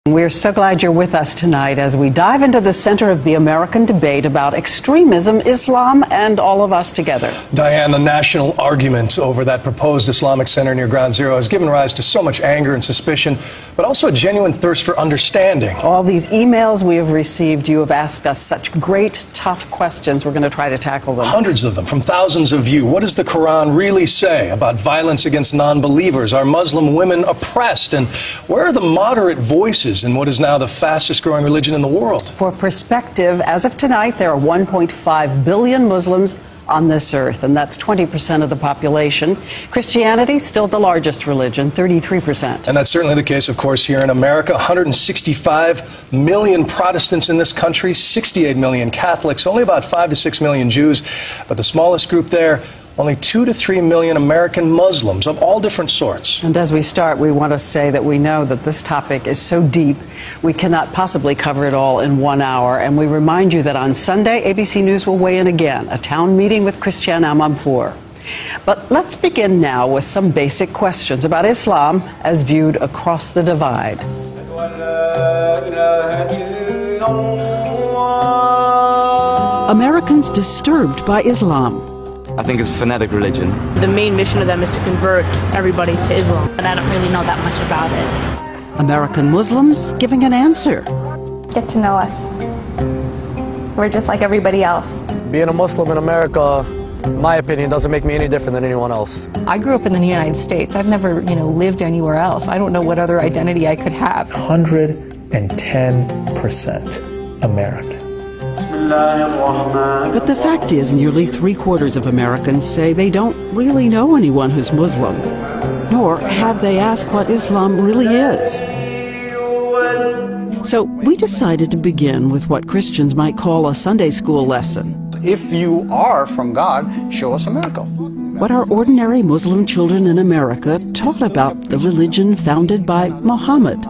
We're so glad you're with us tonight as we dive into the center of the American debate about extremism, Islam, and all of us together. Diane, the national argument over that proposed Islamic center near Ground Zero has given rise to so much anger and suspicion, but also a genuine thirst for understanding. All these emails we have received, you have asked us such great, tough questions. We're going to try to tackle them. Hundreds of them from thousands of you. What does the Quran really say about violence against non-believers? Are Muslim women oppressed? And where are the moderate voices in what is now the fastest growing religion in the world? For perspective, as of tonight, there are 1.5 billion Muslims on this earth, and that's 20% of the population. Christianity, still the largest religion, 33%. And that's certainly the case, of course, here in America. 165 million Protestants in this country, 68 million Catholics, only about 5 to 6 million Jews. But the smallest group there, only 2 to 3 million American Muslims of all different sorts. And as we start, we want to say that we know that this topic is so deep, we cannot possibly cover it all in 1 hour. And we remind you that on Sunday, ABC News will weigh in again, a town meeting with Christiane Amanpour. But let's begin now with some basic questions about Islam as viewed across the divide. Americans disturbed by Islam. I think it's a fanatic religion. The main mission of them is to convert everybody to Islam, but I don't really know that much about it. American Muslims giving an answer. Get to know us. We're just like everybody else. Being a Muslim in America, in my opinion, doesn't make me any different than anyone else. I grew up in the United States. I've never, lived anywhere else. I don't know what other identity I could have. 110% American. But the fact is, nearly 3/4 of Americans say they don't really know anyone who's Muslim, nor have they asked what Islam really is. So we decided to begin with what Christians might call a Sunday school lesson. If you are from God, show us a miracle. What are ordinary Muslim children in America taught about the religion founded by Muhammad?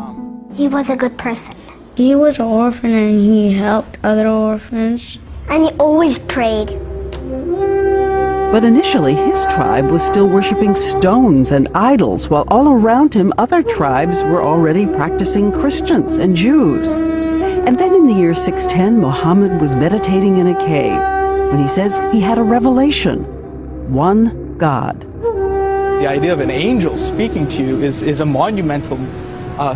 He was a good person. He was an orphan and he helped other orphans. And he always prayed. But initially, his tribe was still worshiping stones and idols, while all around him, other tribes were already practicing Christians and Jews. And then in the year 610, Muhammad was meditating in a cave when he says he had a revelation. One God. The idea of an angel speaking to you is a monumental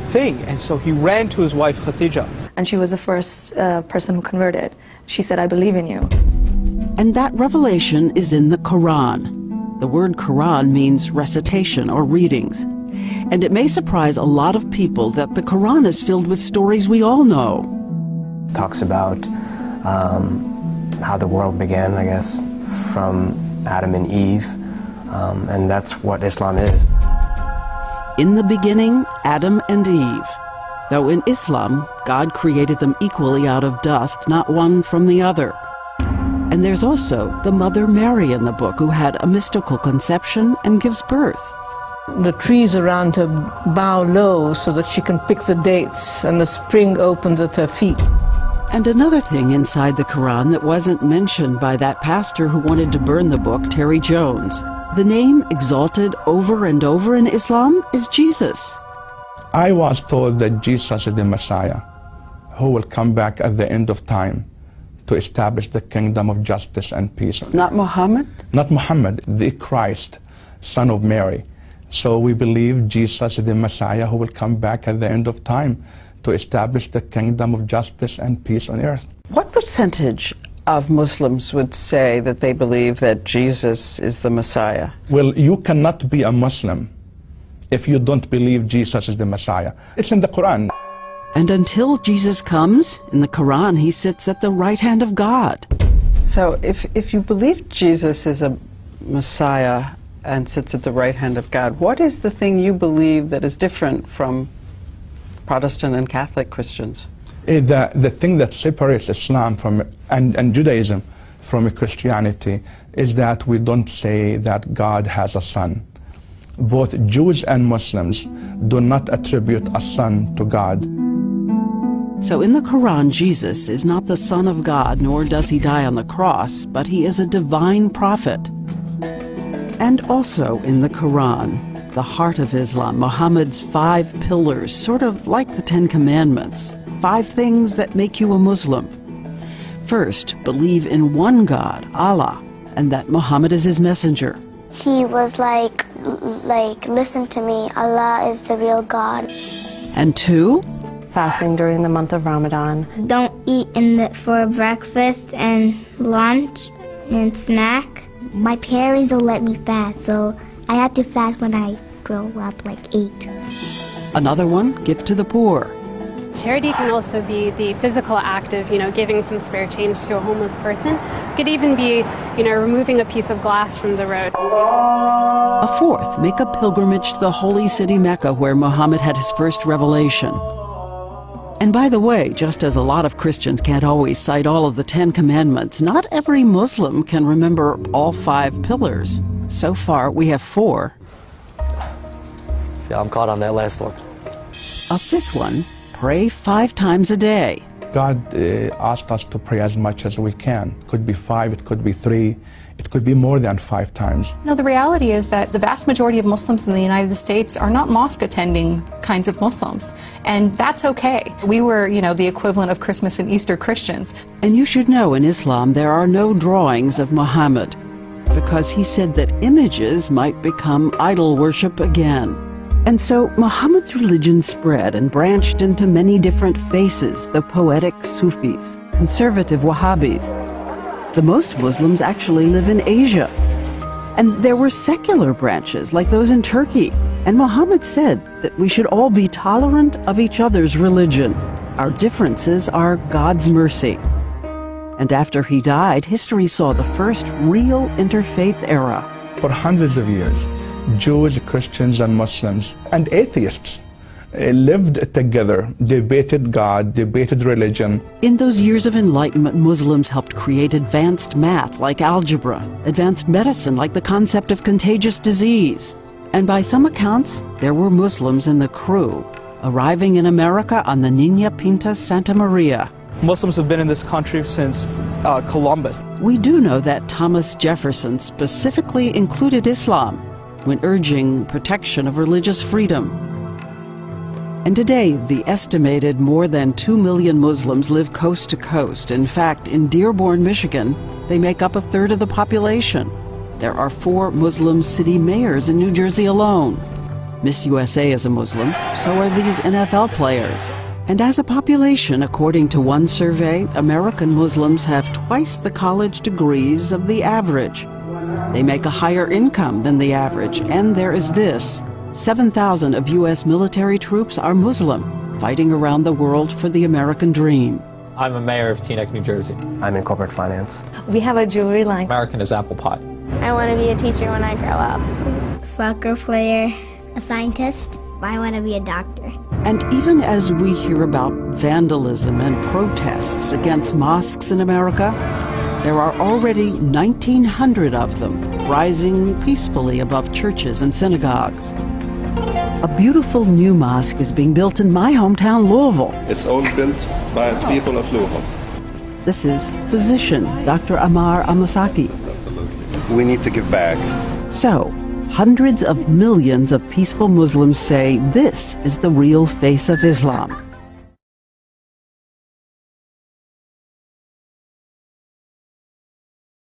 thing, and so he ran to his wife Khadija. And she was the first person who converted. She said, I believe in you. And that revelation is in the Quran. The word Quran means recitation or readings. And it may surprise a lot of people that the Quran is filled with stories we all know. It talks about how the world began, I guess, from Adam and Eve, and that's what Islam is. In the beginning, Adam and Eve. Though in Islam, God created them equally out of dust, not one from the other. And there's also the Mother Mary in the book, who had a mystical conception and gives birth. The trees around her bow low so that she can pick the dates, and the spring opens at her feet. And another thing inside the Quran that wasn't mentioned by that pastor who wanted to burn the book, Terry Jones. The name exalted over and over in Islam is Jesus. I was told that Jesus is the Messiah, who will come back at the end of time to establish the kingdom of justice and peace. Not Muhammad? Not Muhammad, the Christ, son of Mary. So we believe Jesus is the Messiah who will come back at the end of time to establish the kingdom of justice and peace on earth. What percentage of Muslims would say that they believe that Jesus is the Messiah? Well, you cannot be a Muslim if you don't believe Jesus is the Messiah. It's in the Quran. And until Jesus comes, in the Quran, he sits at the right hand of God. So if you believe Jesus is a Messiah and sits at the right hand of God, what is the thing you believe that is different from Protestant and Catholic Christians? The thing that separates Islam from and Judaism from Christianity is that we don't say that God has a son. Both Jews and Muslims do not attribute a son to God. So in the Quran, Jesus is not the Son of God, nor does he die on the cross, but he is a divine prophet. And also in the Quran, the heart of Islam, Muhammad's 5 pillars, sort of like the 10 Commandments. 5 things that make you a Muslim. First, believe in one God, Allah, and that Muhammad is his messenger. He was like, listen to me, Allah is the real God. And 2, fasting during the month of Ramadan. Don't eat for breakfast and lunch and snack. My parents don't let me fast, so I had to fast when I grow up, like 8. Another one, give to the poor. Charity can also be the physical act of, giving some spare change to a homeless person. It could even be, removing a piece of glass from the road. A 4th, make a pilgrimage to the holy city Mecca, where Muhammad had his first revelation. And by the way, just as a lot of Christians can't always cite all of the 10 Commandments, not every Muslim can remember all 5 pillars. So far, we have 4. See, I'm caught on that last one. A 5th one, pray 5 times a day. God asked us to pray as much as we can. It could be 5, it could be 3, it could be more than 5 times. No, the reality is that the vast majority of Muslims in the United States are not mosque-attending kinds of Muslims, and that's okay. We were, the equivalent of Christmas and Easter Christians. And you should know in Islam there are no drawings of Muhammad, because he said that images might become idol worship again. And so Muhammad's religion spread and branched into many different faces, the poetic Sufis, conservative Wahhabis. The most Muslims actually live in Asia. And there were secular branches like those in Turkey. And Muhammad said that we should all be tolerant of each other's religion. Our differences are God's mercy. And after he died, history saw the first real interfaith era. For hundreds of years, Jews, Christians, and Muslims, and atheists lived together, debated God, debated religion. In those years of enlightenment, Muslims helped create advanced math like algebra, advanced medicine like the concept of contagious disease. And by some accounts, there were Muslims in the crew, arriving in America on the Niña Pinta Santa Maria. Muslims have been in this country since Columbus. We do know that Thomas Jefferson specifically included Islam when urging protection of religious freedom. And today, the estimated more than 2 million Muslims live coast to coast. In fact, in Dearborn, Michigan, they make up 1/3 of the population. There are 4 Muslim city mayors in New Jersey alone. Miss USA is a Muslim, so are these NFL players. And as a population, according to one survey, American Muslims have twice the college degrees of the average. They make a higher income than the average, and there is this. 7,000 of U.S. military troops are Muslim, fighting around the world for the American dream. I'm a mayor of Teaneck, New Jersey. I'm in corporate finance. We have a jewelry line. American is apple pie. I want to be a teacher when I grow up. Soccer player. A scientist. I want to be a doctor. And even as we hear about vandalism and protests against mosques in America, there are already 1,900 of them rising peacefully above churches and synagogues. A beautiful new mosque is being built in my hometown, Louisville. It's all built by the people of Louisville. This is physician Dr. Ammar Al-Masaki. We need to give back. So, hundreds of millions of peaceful Muslims say this is the real face of Islam.